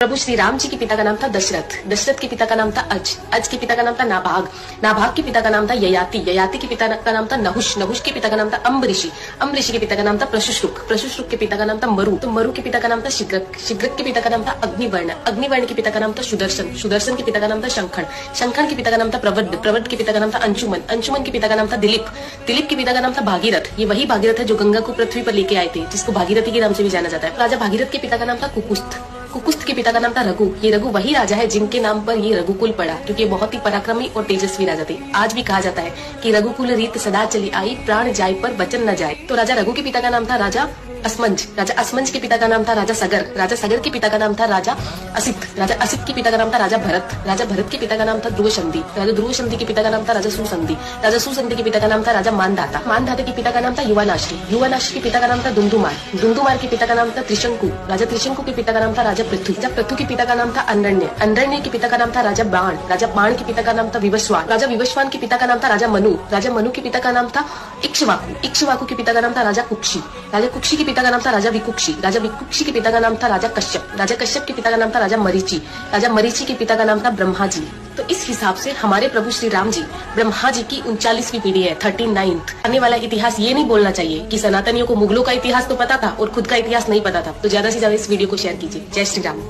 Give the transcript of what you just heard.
प्रभु श्री राम जी के पिता का नाम था दशरथ, दशरथ के पिता का नाम था अज, अज के पिता का नाम था नाभाग, नाभाग के पिता का नाम था ययाति, ययाति के पिता का नाम था नहुष, नहुष के पिता का नाम था अम्बऋषि, अम्बऋषि के पिता का नाम था प्रशुश्रुक, प्रशुश्रुक के पिता का नाम था मरु, तो मरु के पिता का नाम था शिग्रक, शिग्रक के पिता का नाम था अग्निवर्ण, अग्निवर्ण के पिता का नाम था सुदर्शन, सुदर्शन के पिता का नाम था शंखन, शंखन के पिता का नाम था प्रवड, प्रवड के पिता का नाम था अंशुमन, अंशुमन के पिता का नाम था दिलीप, दिलीप के पिता का नाम था भागीरथ, ये वही भागीरथ है जो गंगा को पृथ्वी पर लेके आए थे, जिसको भागीरथी के नाम से भी जाना जाता है। राजा भागीरथ के पिता का नाम था कुकुस्थ, कुकुस्थ के पिता का नाम था रघु, ये रघु वही राजा है जिनके नाम पर ये रघुकुल पड़ा, क्योंकि ये बहुत ही पराक्रमी और तेजस्वी राजा थे। आज भी कहा जाता है कि रघुकुल रीत सदा चली आई, प्राण जाए पर वचन न जाए। तो राजा रघु के पिता का नाम था राजा असमंज, राजा असमंज के पिता का नाम था राजा सगर, राजा सगर के पिता का नाम था राजा असित, राजा असित के पिता का नाम था राजा भरत, राजा भरत के पिता का नाम था ध्रुवसंधि, राजा ध्रुवसंधि के पिता का नाम था राजा सुसंधि, राजा सुसंधि के पिता का नाम था राजा मानधाता, मानधाता के पिता का नाम था युवानाश्री, युवानाश्री के पिता का नाम था दुंदुमार, दुंदुमार के पिता का नाम था त्रिशंकु, राजा त्रिशंकु के पिता का नाम था राजा पृथु, राजा पृथु के पिता का नाम था अंडरण्य, अंडरण्य के पिता का नाम था राजा बाण, राजा बाण के पिता का नाम था विवस्वान, राजा विवस्वान के पिता का नाम था राजा मनु, राजा मनु के पिता का नाम था इक्ष्वाकु, इक्ष्वाकु के पिता का नाम था राजा कुक्षी, राजा कुक्षी के पिता का नाम था राजा विकुक्षी, राजा विकुक्षी के पिता का नाम था राजा कश्यप, राजा कश्यप के पिता का नाम था राजा मरीचि, राजा मरीचि के पिता का नाम था ब्रह्मा जी। तो इस हिसाब से हमारे प्रभु श्री राम जी ब्रह्मा जी की 39वीं पीढ़ी है, 39th। आने वाला इतिहास ये नहीं बोलना चाहिए कि सनातनियों को मुगलों का इतिहास तो पता था और खुद का इतिहास नहीं पता था। तो ज्यादा से ज्यादा इस वीडियो को शेयर कीजिए। जय श्री राम।